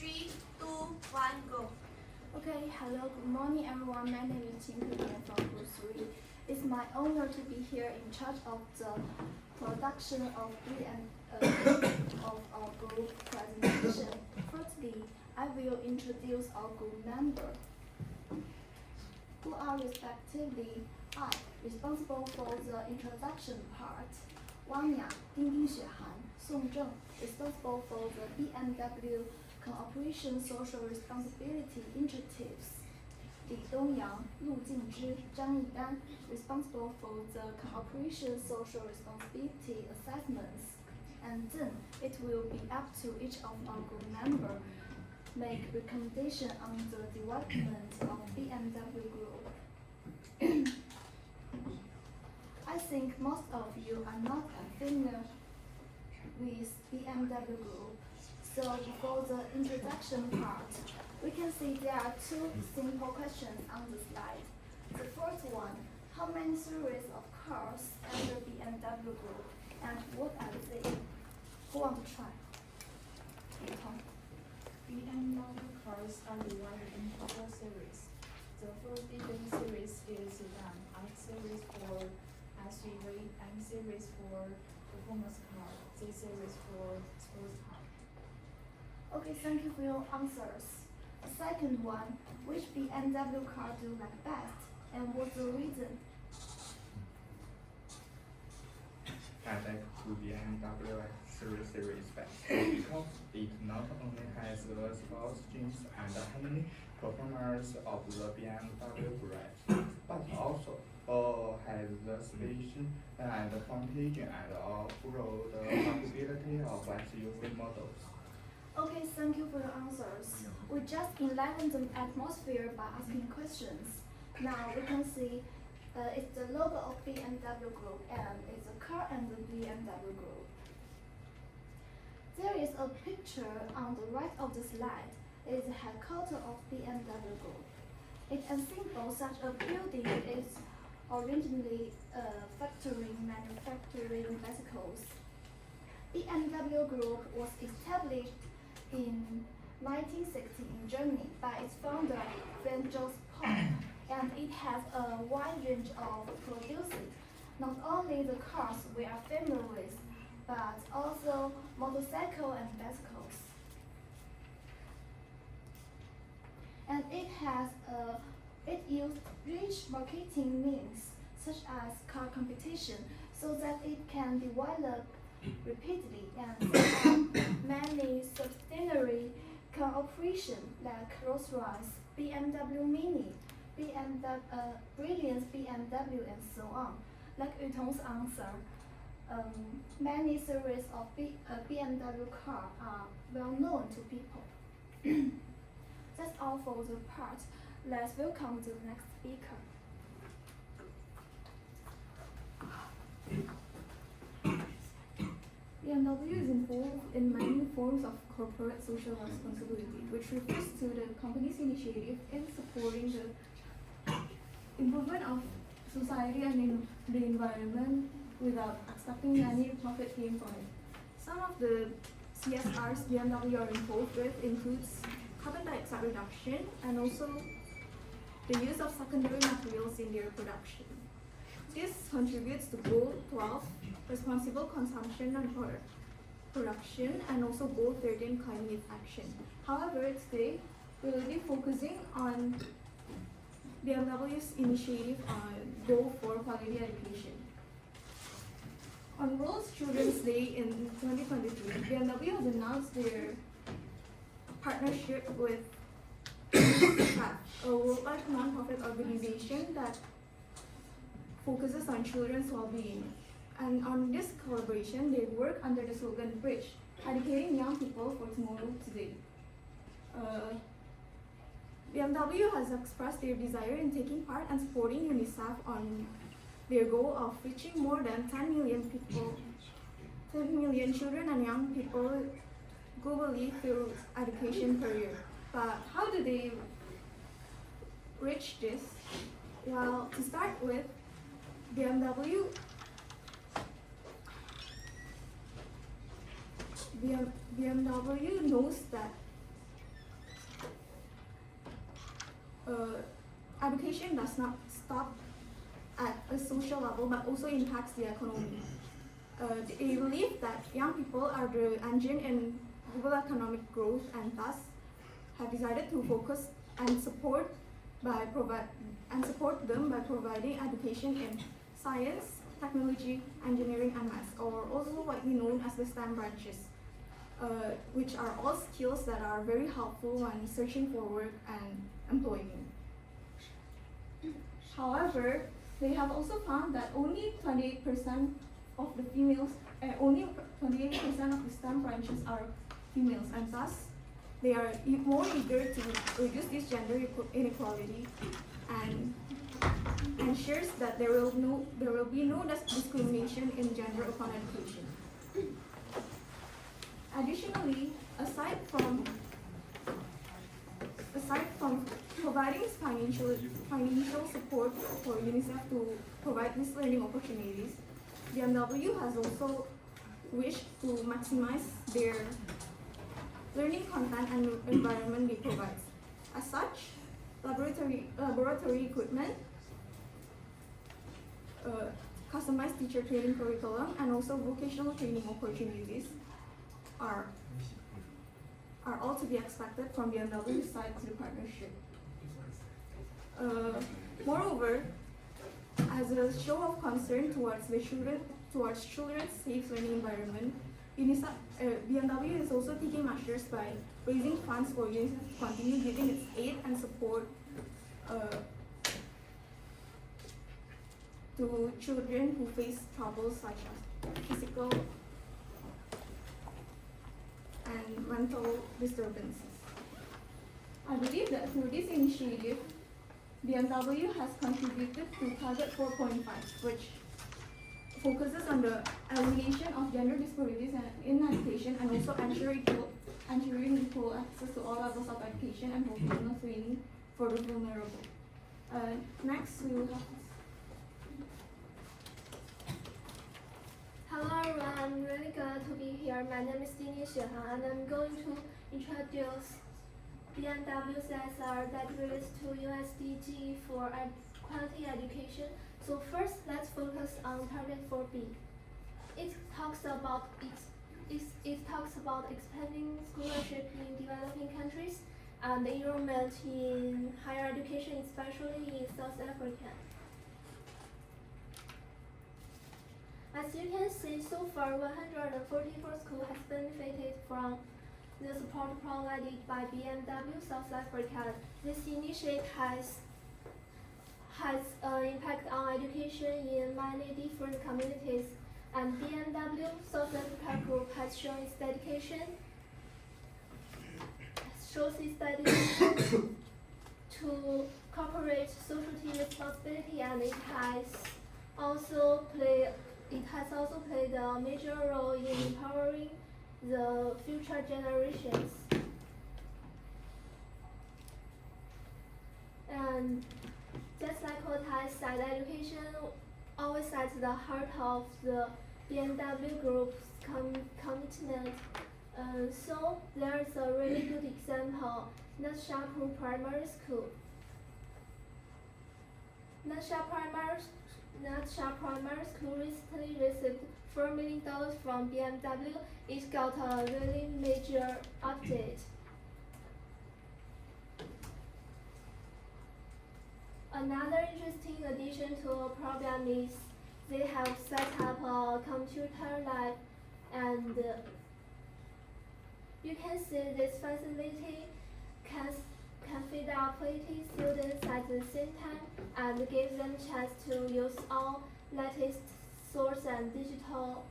3, 2, 1, go. Okay, hello, good morning everyone. My name is Qin Peiyan from Group 3. It's my honor to be here in charge of the production of our group presentation. Firstly, I will introduce our group members, who are respectively I, responsible for the introduction part, Wanya, Ding Xuehan, Song Zheng, responsible for the BMW Cooperation Social Responsibility Initiatives, Li Dongyang, Lu Jingzhi, Zhang Yidan, responsible for the Cooperation Social Responsibility Assessments. And then it will be up to each of our group members make recommendation on the development of BMW Group. I think most of you are not familiar with BMW Group. So for the introduction part, we can see there are two simple questions on the slide. The first one, how many series of cars under BMW Group and what are they? Who want to try? BMW cars are divided into 4 series. The first big series is sedan, I series for SUV, M series for performance car, Z series for sports car. Okay, thank you for your answers. The second one, which BMW car do you like best and what's the reason? I like to BMW X3 best because it not only has the sports strength and handling performance of the BMW brand, but also has the space and frontage and off-road capability of SUV models. Okay, thank you for your answers. We just enlivened the atmosphere by asking questions. Now we can see it's the logo of BMW Group and it's a car and the BMW Group. There is a picture on the right of the slide. It is the headquarters of BMW Group. It is simple such a building is originally manufacturing bicycles. BMW Group was established in 1960 in Germany by its founder, Franz Joseph Paul, and it has a wide range of producing not only the cars we are familiar with, but also motorcycles and bicycles. And it used rich marketing means such as car competition so that it can develop repeatedly and many subsidiary cooperation like Rolls-Royce, BMW Mini, Brilliance BMW, and so on. Like Yutong's answer, many series of BMW car are well known to people. That's all for the part. Let's welcome the next speaker. BMW is involved in many forms of corporate social responsibility, which refers to the company's initiative in supporting the improvement of society and in the environment without expecting any profit gain from it. Some of the CSRs BMW are involved with includes carbon dioxide reduction and also the use of secondary materials in their production. This contributes to Goal 12, responsible consumption and production, and also Goal 13, climate action. However, today we will be focusing on BMW's initiative on Goal 4, quality education. On World Children's Day in 2023, BMW has announced their partnership with a worldwide non-profit organization that focuses on children's well-being. And on this collaboration, they work under the slogan Bridge, educating young people for tomorrow today. BMW has expressed their desire in taking part and supporting UNICEF on their goal of reaching more than 10 million children and young people globally through education per year. But how do they reach this? Well, to start with, BMW knows that education does not stop at a social level but also impacts the economy. They believe that young people are the engine in global economic growth and thus have decided to focus and support them by providing education in science, technology, engineering, and maths, or also widely known as the STEM branches, which are all skills that are very helpful when searching for work and employment. However, they have also found that only 28% of the females, only 28% of the STEM branches are females, and thus they are more eager to reduce this gender inequality and ensures that there will be no discrimination in gender upon education. Additionally, aside from providing financial support for UNICEF to provide these learning opportunities, BMW has also wished to maximize their learning content and environment they provide. As such, laboratory equipment, customized teacher training curriculum, and also vocational training opportunities are all to be expected from BMW side of the partnership. Moreover, as a show of concern towards children's safe learning environment, BMW is also taking measures by raising funds for UNICEF to continue giving its aid and support to children who face troubles such as physical and mental disturbances. I believe that through this initiative, BMW has contributed to Target 4.5, which focuses on the elimination of gender disparities in education and also ensuring equal access to all levels of education and vocational training for the vulnerable. Next, we will have. Hello everyone, I'm really glad to be here. My name is Dini Xuehan and I'm going to introduce BMW CSR that relates to USDG for quality education. So first, let's focus on Target 4B. It talks about expanding scholarship in developing countries and enrollment in higher education, especially in South Africa. As you can see, so far 144 schools have benefited from the support provided by BMW South Africa. This initiative has an impact on education in many different communities, and BMW South Africa Group has shown its dedication to corporate social responsibility, and it has also played a major role in empowering the future generations. And just like what I said, education always at the heart of the BMW Group's commitment. So there's a really good example, Natsha Primary School. Natsha Primary School recently received $4 million from BMW. It got a really major update. Another interesting addition to our program is they have set up a computer lab, and you can see this facility can feed up 80 students at the same time and give them chance to use all latest source and digital.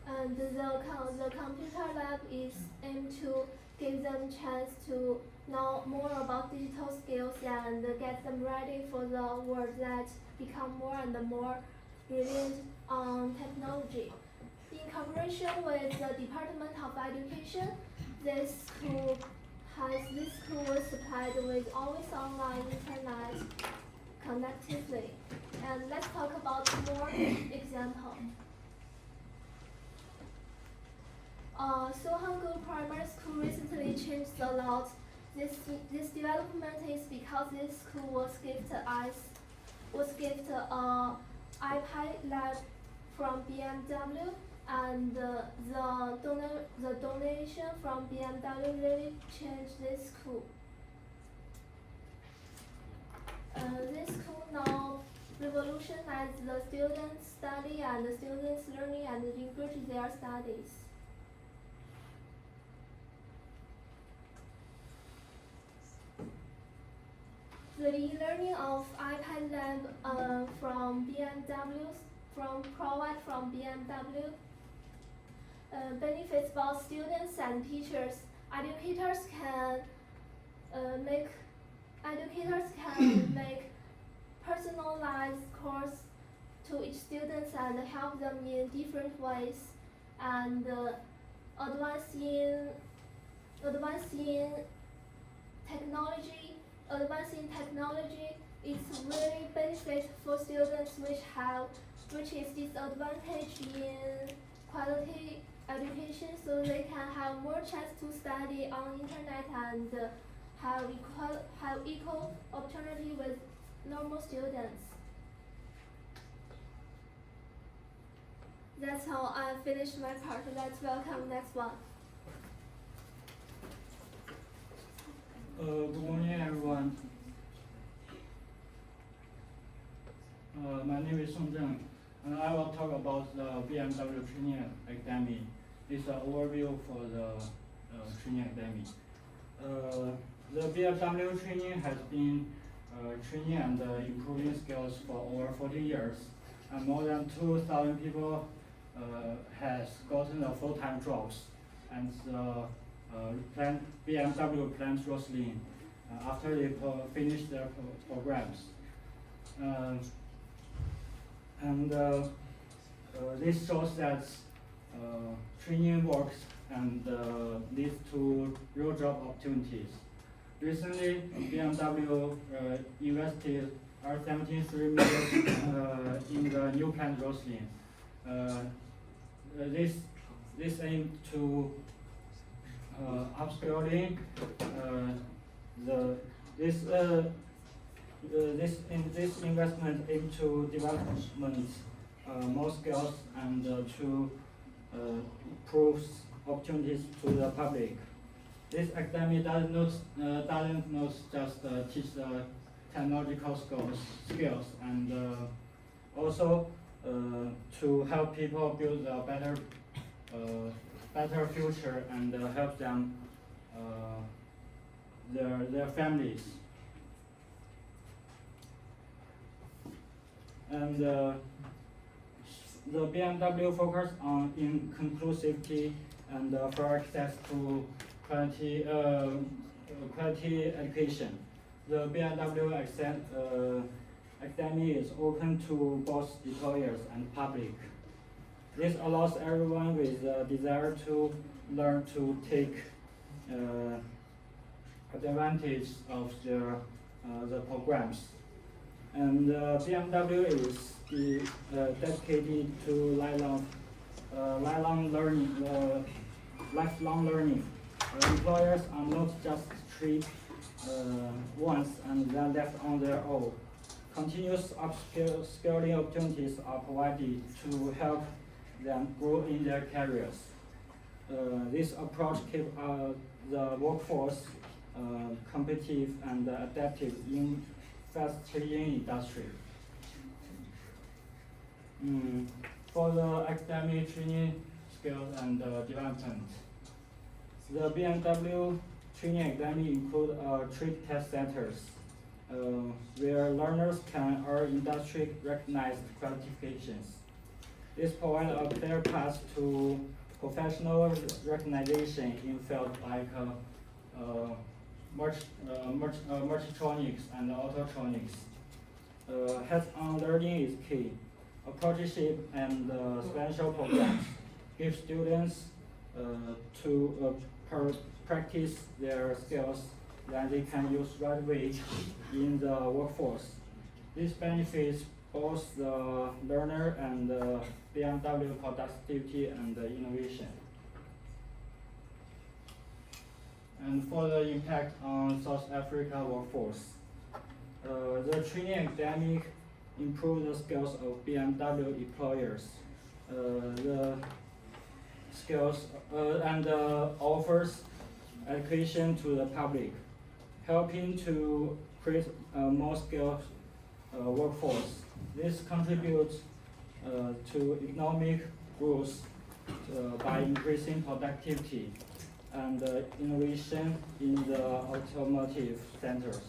And the computer lab is aimed to give them chance to know more about digital skills and get them ready for the world that become more and more reliant on technology. In cooperation with the Department of Education, this school was supplied with always online internet connectively. And let's talk about more examples. Sohangu Primary School recently changed a lot. This development is because this school was gifted a iPad lab from BMW, and the donation from BMW really changed this school. This school now revolutionized the students' study and the students' learning and enrich their studies. The e-learning of iPad Lab from BMW benefits both students and teachers. Educators can make personalized course to each student and help them in different ways, and advancing technology is really benefit for students which is disadvantage in quality education, so they can have more chance to study on internet and have equal opportunity with normal students. That's how I finished my part. Let's welcome next one. Good morning, everyone. My name is Song Zheng, and I will talk about the BMW Training Academy. It's an overview for the Training Academy. The BMW Training has been training and improving skills for over 14 years, and more than 2,000 people has gotten the full-time jobs, and BMW plans Roslyn after they finish their programs. This shows that training works and leads to real job opportunities. Recently, BMW invested $73 million in the new plant Roslyn. This aims to upscaling this investment into development more skills and to improve opportunities to the public. This academy doesn't not just teach the technological skills and also to help people build a better future and help them their families. And the BMW focus on inclusivity and for access to quality education. The BMW Academy is open to both employers and public. This allows everyone with a desire to learn to take advantage of the programs. And BMW is dedicated to lifelong learning. Employers are not just treated once and then left on their own. Continuous upskilling opportunities are provided to help them grow in their careers. This approach keeps the workforce competitive and adaptive in fast-changing industry. For the academic training skills and development, the BMW Training Academy include trade test centers where learners can earn industry-recognized qualifications. This provides a clear path to professional recognition in fields like mechatronics and autotronics. Hands-on learning is key. Apprenticeship and special programs give students to practice their skills that they can use right away in the workforce. This benefits both the learner and the BMW productivity and innovation. And for the impact on South Africa workforce, the training academic improve the skills of BMW employers. The skills and offers education to the public, helping to create a more skilled workforce. This contributes to economic growth by increasing productivity and innovation in the automotive sectors.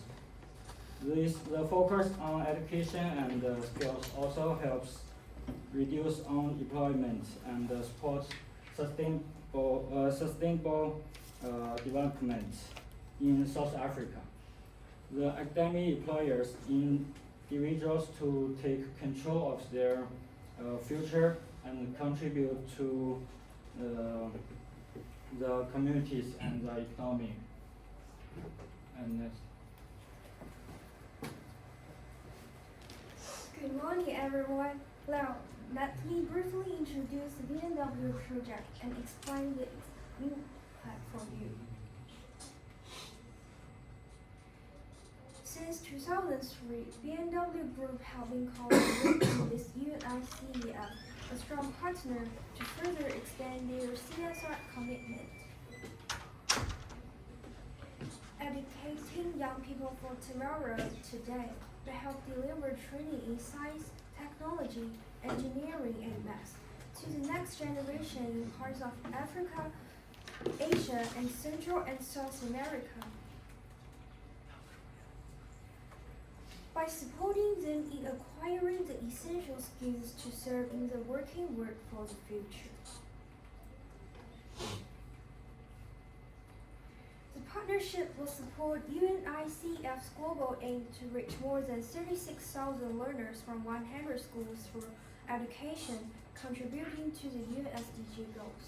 The focus on education and skills also helps reduce unemployment and support sustainable development in South Africa. The academic employers individuals to take control of their future and contribute to the communities and the economy. And next. Good morning, everyone. Now, let me briefly introduce the BMW project and explain the impact for you. Since 2003, BMW Group have been collaborating with UNICEF, a strong partner, to further expand their CSR commitment. Educating young people for tomorrow today to help deliver training in science, technology, engineering, and math to the next generation in parts of Africa, Asia, and Central and South America. By supporting them in acquiring the essential skills to serve in the working world for the future. The partnership will support UNICEF's global aim to reach more than 36,000 learners from 100 schools for education, contributing to the UN SDG goals.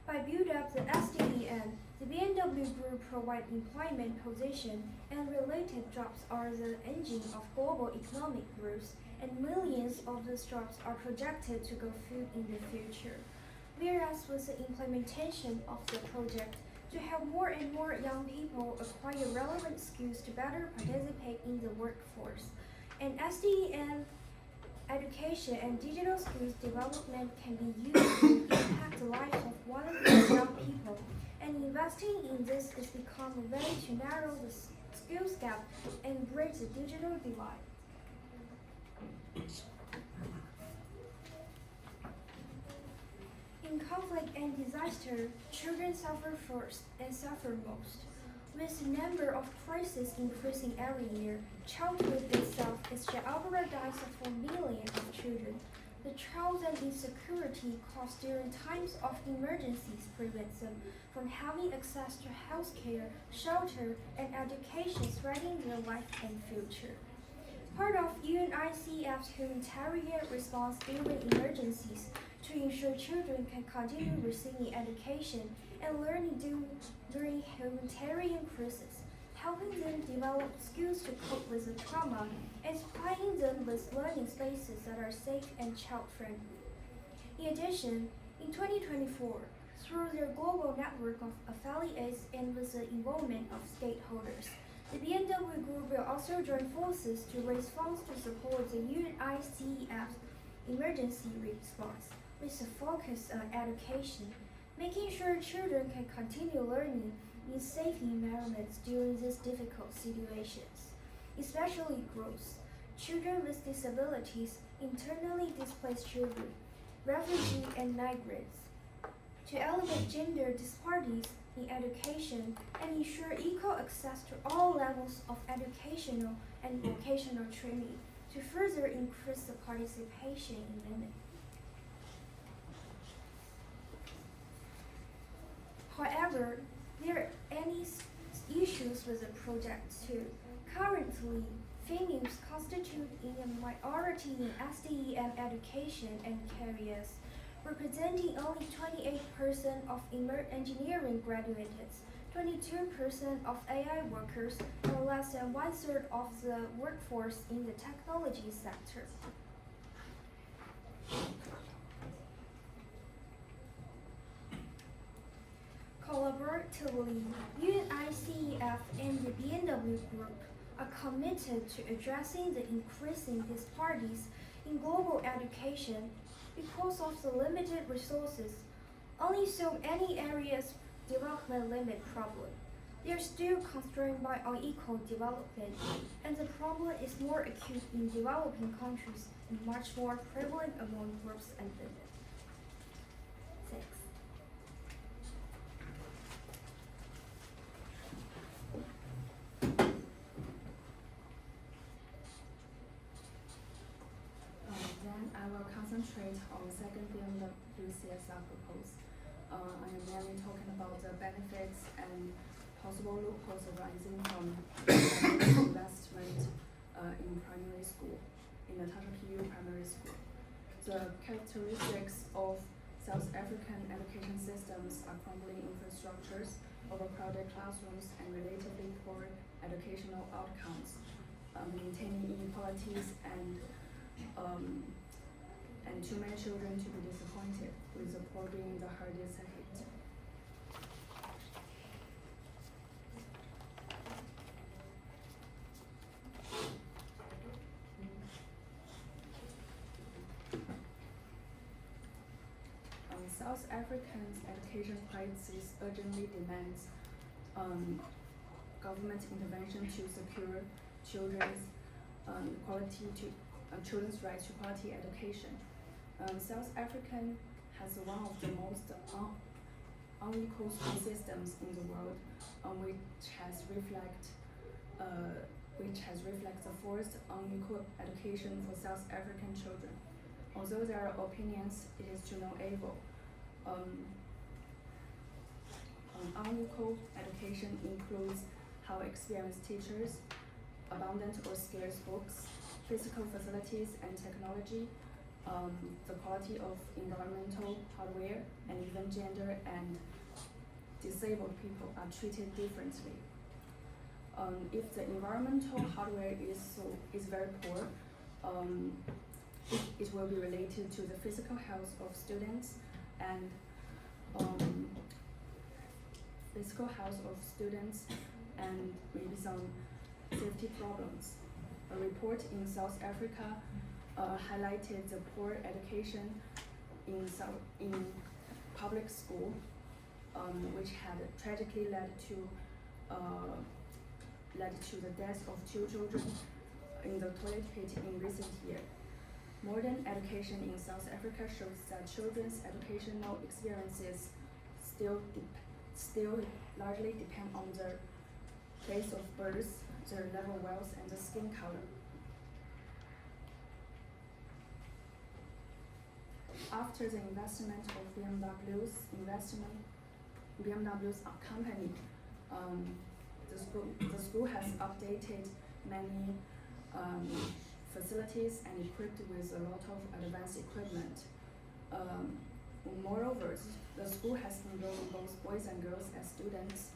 By building up the SDEN, the BMW Group provides employment position and related jobs are the engine of global economic growth, and millions of these jobs are projected to go through in the future. Whereas with the implementation of the project, to help more and more young people acquire relevant skills to better participate in the workforce, and SDEN education and digital skills development can be used to impact the lives of 1 million young people, and investing in this has become a way to narrow the skills gap and bridge the digital divide. In conflict and disaster, children suffer first and suffer most. With the number of crises increasing every year, childhood itself is jeopardized for millions of children. The trials and insecurity caused during times of emergencies prevent them from having access to health care, shelter, and education threatening their life and future. Part of UNICEF's humanitarian response during emergencies to ensure children can continue receiving education and learning during humanitarian crises, helping them develop skills to cope with the trauma, and supplying them with learning spaces that are safe and child-friendly. In addition, in 2024, through their global network of affiliates and with the involvement of stakeholders, the BMW Group will also join forces to raise funds to support the UNICEF emergency response, with a focus on education, making sure children can continue learning in safe environments during these difficult situations, especially girls, children with disabilities, internally displaced children, refugees, and migrants, to elevate gender disparities in education and ensure equal access to all levels of educational and vocational training to further increase the participation in women. However, there are any issues with the project too. Currently, females constitute a minority in SDEM education and careers, representing only 28% of engineering graduates, 22% of AI workers, and less than 1/3 of the workforce in the technology sector. Collectively, UNICEF and the BMW Group are committed to addressing the increasing disparities in global education because of the limited resources. Only so many areas development limit problem. They are still constrained by unequal development, and the problem is more acute in developing countries and much more prevalent among groups and women. Thanks. Then I will concentrate on the second BMW CSR proposal. I am mainly talking about the benefits and possible loopholes arising from investment in primary school, in the PU primary school. The characteristics of South African education systems are crumbling infrastructures, overcrowded classrooms, and relatively poor educational outcomes, maintaining inequalities and too many children to be disappointed, with the poor being the hardest hit. South Africa's education crisis urgently demands government intervention to secure children's children's right to quality education. South Africa has one of the most unequal school systems in the world, which has reflect the forced unequal education for South African children. Although there are opinions, it is to no avail. Unequal education includes how experienced teachers, abundant or scarce books, physical facilities and technology, the quality of environmental hardware, and even gender and disabled people are treated differently. If the environmental hardware is very poor, it will be related to the physical health of students and maybe some safety problems. A report in South Africa highlighted the poor education in public school, which had tragically led to the death of 2 children in the toilet pit in recent years. Modern education in South Africa shows that children's educational experiences still largely depend on their place of birth, their level of wealth, and the skin color. After the investment of BMW's company, the school has updated many facilities and equipped with a lot of advanced equipment. Moreover, the school has enrolled both boys and girls as students.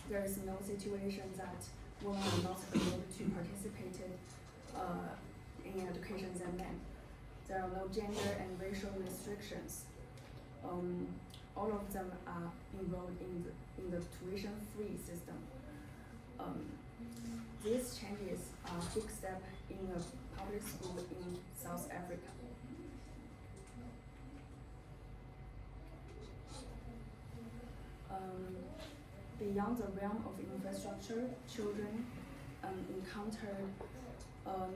There is no situation that women are not able to participate in education than men. There are no gender and racial restrictions. All of them are enrolled in the tuition-free system. These changes are a big step in a public school in South Africa. Beyond the realm of infrastructure, children encountered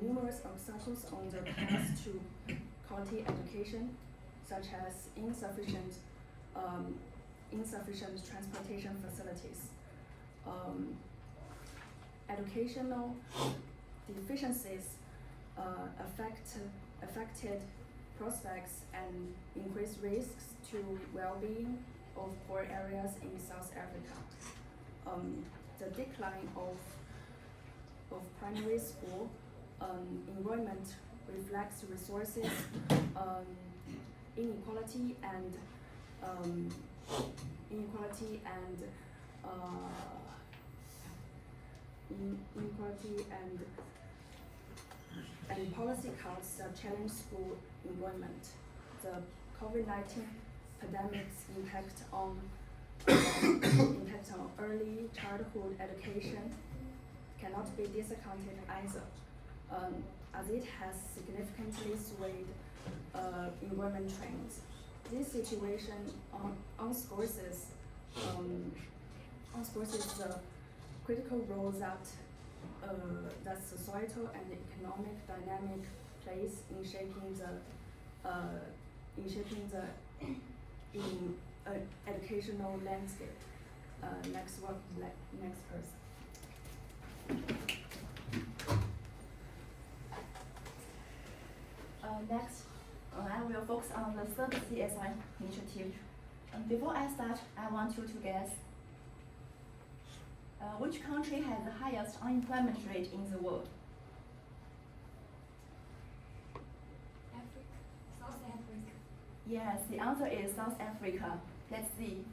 numerous obstacles on their path to quality education, such as insufficient transportation facilities, educational deficiencies affected prospects and increased risks to well-being of poor areas in South Africa. The decline of primary school enrollment reflects resources inequality and policy cuts that challenge school enrollment. The COVID-19 pandemic's impact on impact on early childhood education cannot be discounted either, as it has significantly swayed enrollment trends. This situation underscores the critical role that societal and economic dynamic plays in shaping the educational landscape. Next person. Next, I will focus on the third CSI initiative. Before I start, I want you to guess which country has the highest unemployment rate in the world? South Africa. Yes, the answer is South Africa. Let's see.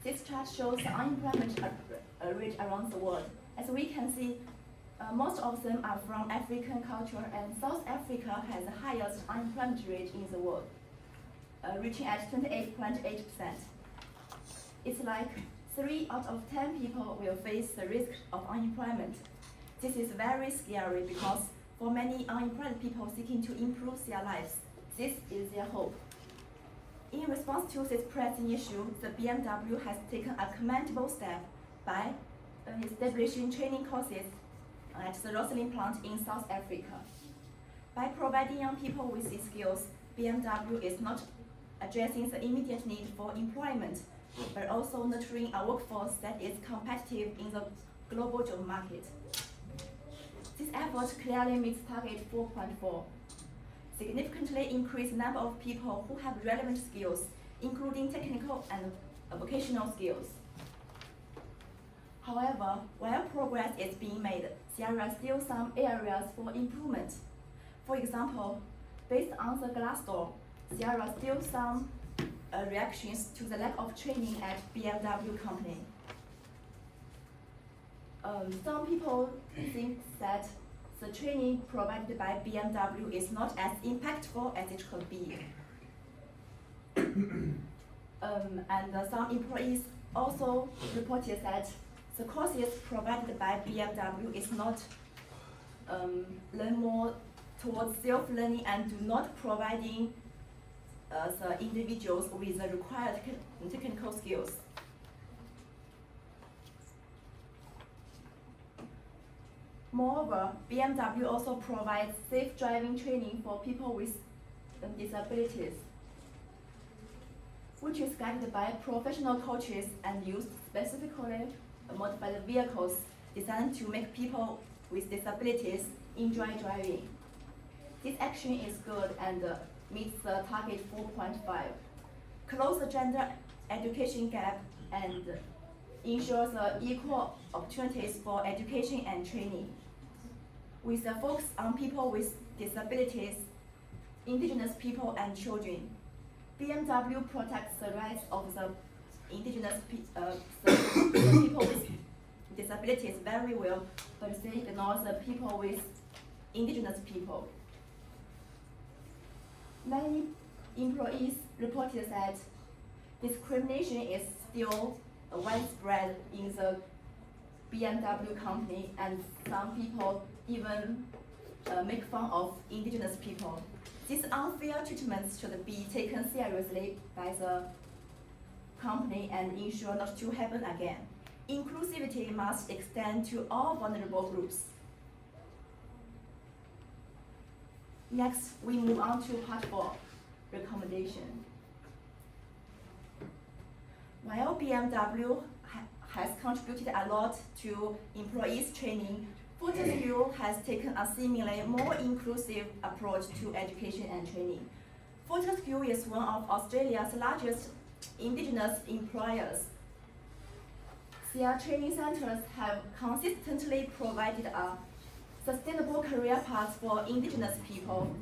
This chart shows the unemployment rate around the world. As we can see, most of them are from African culture, and South Africa has the highest unemployment rate in the world, reaching at 28.8%. It's like 3 out of 10 people will face the risk of unemployment. This is very scary because for many unemployed people seeking to improve their lives, this is their hope. In response to this pressing issue, the BMW has taken a commendable step by establishing training courses at the Roslyn plant in South Africa. By providing young people with these skills, BMW is not addressing the immediate need for employment, but also nurturing a workforce that is competitive in the global job market. This effort clearly meets target 4.4. Significantly increase the number of people who have relevant skills, including technical and vocational skills. However, while progress is being made, there are still some areas for improvement. For example, based on the Glassdoor, there are still some reactions to the lack of training at BMW company. Some people think that the training provided by BMW is not as impactful as it could be. And some employees also reported that the courses provided by BMW is not learn more towards self-learning and do not providing the individuals with the required technical skills. Moreover, BMW also provides safe driving training for people with disabilities, which is guided by professional coaches and used specifically modified vehicles designed to make people with disabilities enjoy driving. This action is good and meets the target 4.5, close the gender education gap and ensures equal opportunities for education and training. With a focus on people with disabilities, indigenous people and children, BMW protects the rights of the indigenous the people with disabilities very well, but they ignore the people with indigenous people. Many employees reported that discrimination is still widespread in the BMW company, and some people even make fun of indigenous people. These unfair treatments should be taken seriously by the company and ensure not to happen again. Inclusivity must extend to all vulnerable groups. Next, we move on to part 4, recommendation. While BMW has contributed a lot to employees' training, Fortescue has taken a seemingly more inclusive approach to education and training. Fortescue is one of Australia's largest indigenous employers. Their training centers have consistently provided a sustainable career path for indigenous people.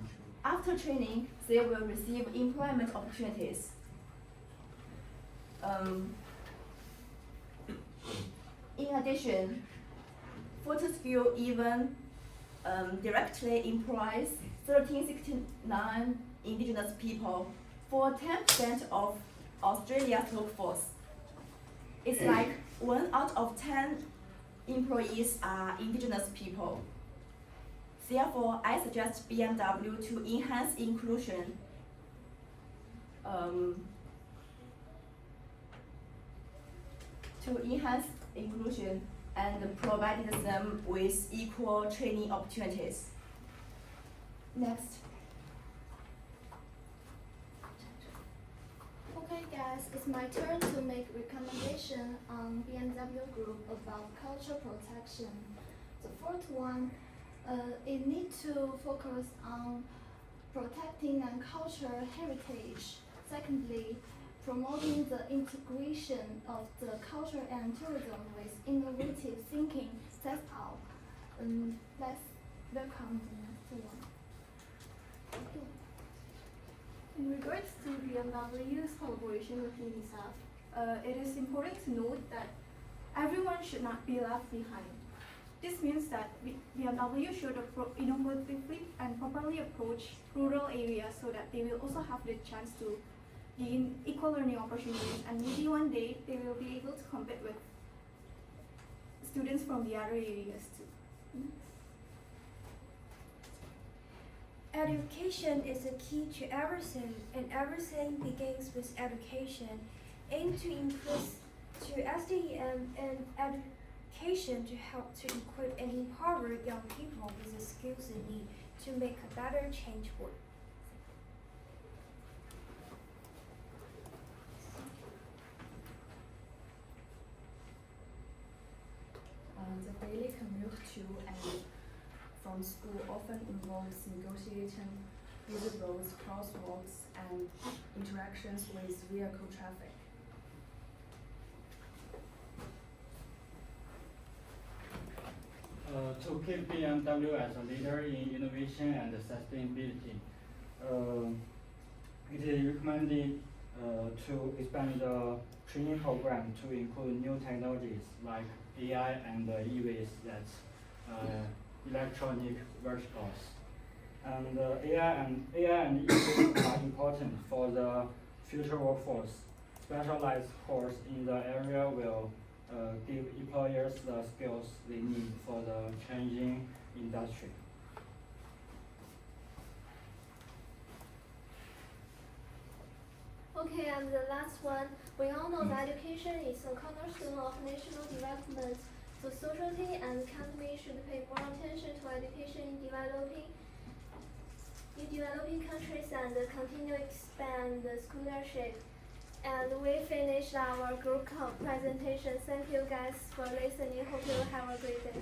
After training, they will receive employment opportunities. In addition, Fortescue even directly employs 1369 indigenous people for 10% of Australia's workforce. It's like 1 out of 10 employees are indigenous people. Therefore, I suggest BMW to enhance inclusion. And provided them with equal training opportunities. Next. Okay guys, it's my turn to make recommendation on BMW Group about culture protection. The fourth one, it needs to focus on protecting and cultural heritage. Secondly, promoting the integration of the culture and tourism with innovative thinking. That's all. Let's welcome the next one. Okay. In regards to BMW's collaboration with UNICEF, it is important to note that everyone should not be left behind. This means that BMW should innovatively and properly approach rural areas so that they will also have the chance to gain equal learning opportunities, and maybe one day they will be able to compete with students from the other areas too. Education is the key to everything, and everything begins with education. Aim to increase to STEM and education to help to equip and empower young people with the skills they need to make a better change work. The daily commute to and from school often involves negotiating busy roads, crosswalks, and interactions with vehicle traffic. To keep BMW as a leader in innovation and sustainability, it is recommended to expand the training program to include new technologies like AI and EVs, that's electronic vehicles. And AI and EVs are important for the future workforce. Specialized course in the area will give employers the skills they need for the changing industry. Okay, and the last one, we all know that education is a cornerstone of national development. So society and the company should pay more attention to education in developing countries and continue expand the scholarship. And we finished our group presentation. Thank you guys for listening. Hope you have a great day.